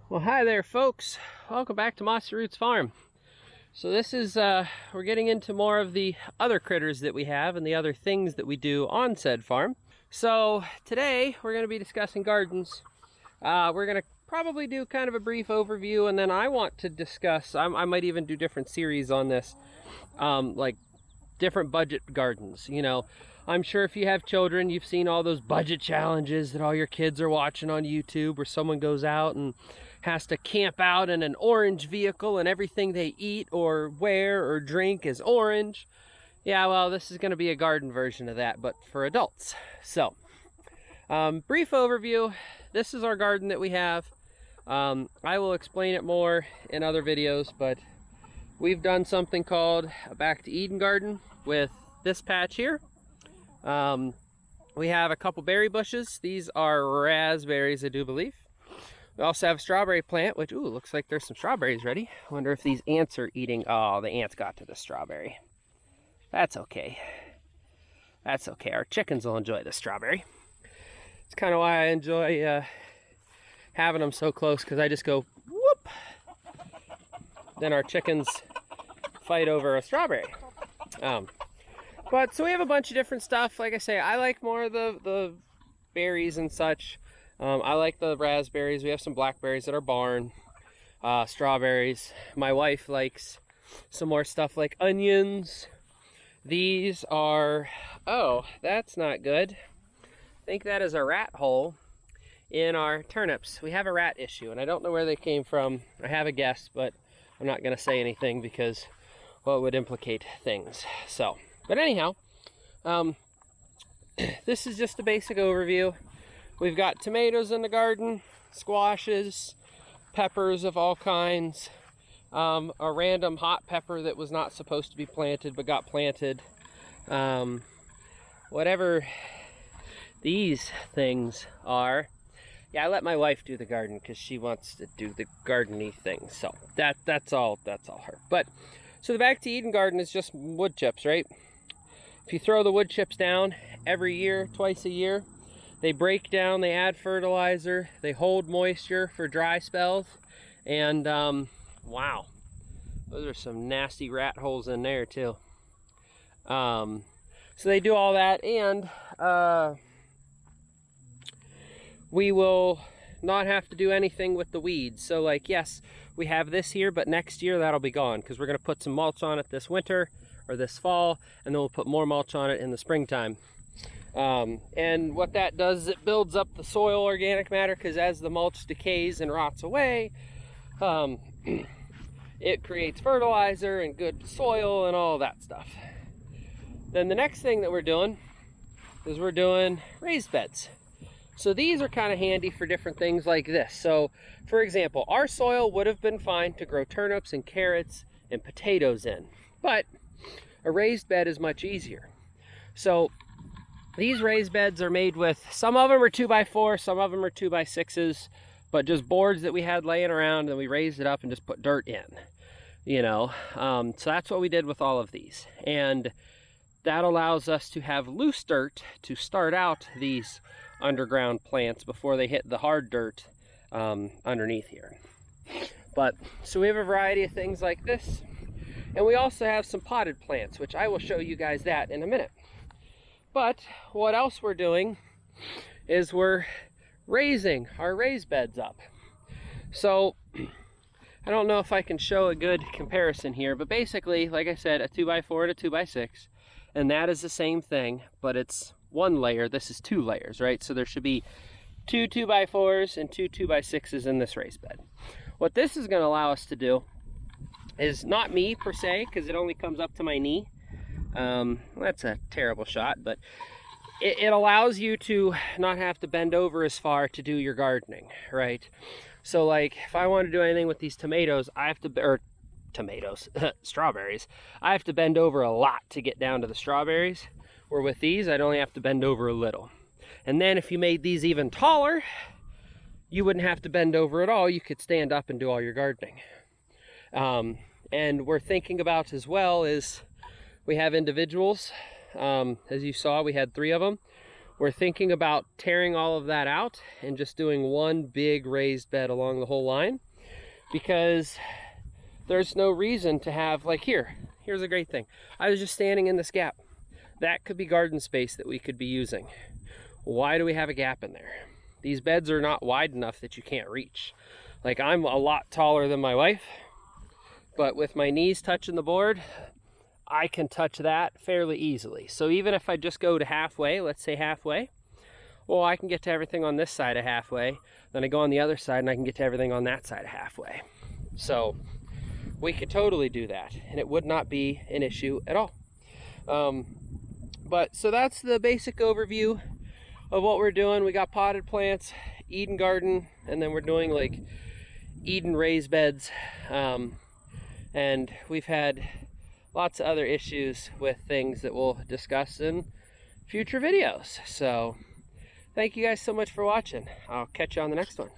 Well, hi there, folks. Welcome back to Mossy Roots Farm. So this is, we're getting into more of the other critters that we have and the other things that we do on said farm. So today we're going to be discussing gardens. We're going to probably do kind of a brief overview, and then I want to discuss, I might even do different series on this, like different budget gardens. You know, I'm sure if you have children, you've seen all those budget challenges that all your kids are watching on YouTube, where someone goes out and has to camp out in an orange vehicle and everything they eat or wear or drink is orange. Yeah, well, this is going to be a garden version of that, but for adults. So, brief overview. This is our garden that we have. I will explain it more in other videos, but we've done something called a Back to Eden garden with this patch here. We have a couple berry bushes. These are raspberries, I do believe. We also have a strawberry plant, which, ooh, looks like there's some strawberries ready. I wonder if these ants are eating. Oh, the ants got to the strawberry. That's okay. That's okay. Our chickens will enjoy the strawberry. It's kind of why I enjoy having them so close, because I just go whoop. Then our chickens fight over a strawberry. But so we have a bunch of different stuff. Like I say, I like more of the berries and such. I like the raspberries. We have some blackberries at our barn. Strawberries. My wife likes some more stuff like onions. These are, oh, that's not good. I think that is a rat hole in our turnips. We have a rat issue, and I don't know where they came from. I have a guess, but I'm not going to say anything because, well, it would implicate things. So, but anyhow, this is just a basic overview. We've got tomatoes in the garden, squashes, peppers of all kinds, a random hot pepper that was not supposed to be planted but got planted. Whatever these things are. Yeah, I let my wife do the garden because she wants to do the garden-y things. So that's all her. But so the Back to Eden garden is just wood chips, right? If you throw the wood chips down every year, twice a year, they break down, they add fertilizer, they hold moisture for dry spells, and wow, those are some nasty rat holes in there too. So they do all that, and we will not have to do anything with the weeds. So like, yes, we have this here, but next year that'll be gone because we're going to put some mulch on it this winter or this fall, and then we'll put more mulch on it in the springtime. And what that does is it builds up the soil organic matter, because as the mulch decays and rots away, it creates fertilizer and good soil and all that stuff. Then the next thing that we're doing is we're doing raised beds. So these are kind of handy for different things like this. So for example, our soil would have been fine to grow turnips and carrots and potatoes in, but a raised bed is much easier. So these raised beds are made with, some of them are 2x4, some of them are 2x6s, but just boards that we had laying around, and we raised it up and just put dirt in, you know. So that's what we did with all of these. And that allows us to have loose dirt to start out these underground plants before they hit the hard dirt underneath here. But, so we have a variety of things like this. And we also have some potted plants, which I will show you guys that in a minute. But what else we're doing is we're raising our raised beds up. So I don't know if I can show a good comparison here, but basically, like I said, a 2x4 and a 2x6, and that is the same thing, but it's one layer. This is 2 layers, right? So there should be 2 2x4s and 2 2x6s in this raised bed. What this is going to allow us to do is, not me per se, because it only comes up to my knee. That's a terrible shot, but it allows you to not have to bend over as far to do your gardening, right? So like, if I want to do anything with these tomatoes, I have to, or tomatoes, strawberries, I have to bend over a lot to get down to the strawberries, where with these, I'd only have to bend over a little. And then if you made these even taller, you wouldn't have to bend over at all. You could stand up and do all your gardening. And we're thinking about as well is, we have individuals, as you saw, we had 3 of them. We're thinking about tearing all of that out and just doing one big raised bed along the whole line, because there's no reason to have, like here's a great thing. I was just standing in this gap. That could be garden space that we could be using. Why do we have a gap in there? These beds are not wide enough that you can't reach. Like, I'm a lot taller than my wife, but with my knees touching the board, I can touch that fairly easily. So even if I just go to halfway, let's say halfway, well, I can get to everything on this side of halfway, then I go on the other side and I can get to everything on that side of halfway. So we could totally do that, and it would not be an issue at all. So that's the basic overview of what we're doing. We got potted plants, Eden garden, and then we're doing like Eden raised beds. And we've had lots of other issues with things that we'll discuss in future videos. So thank you guys so much for watching. I'll catch you on the next one.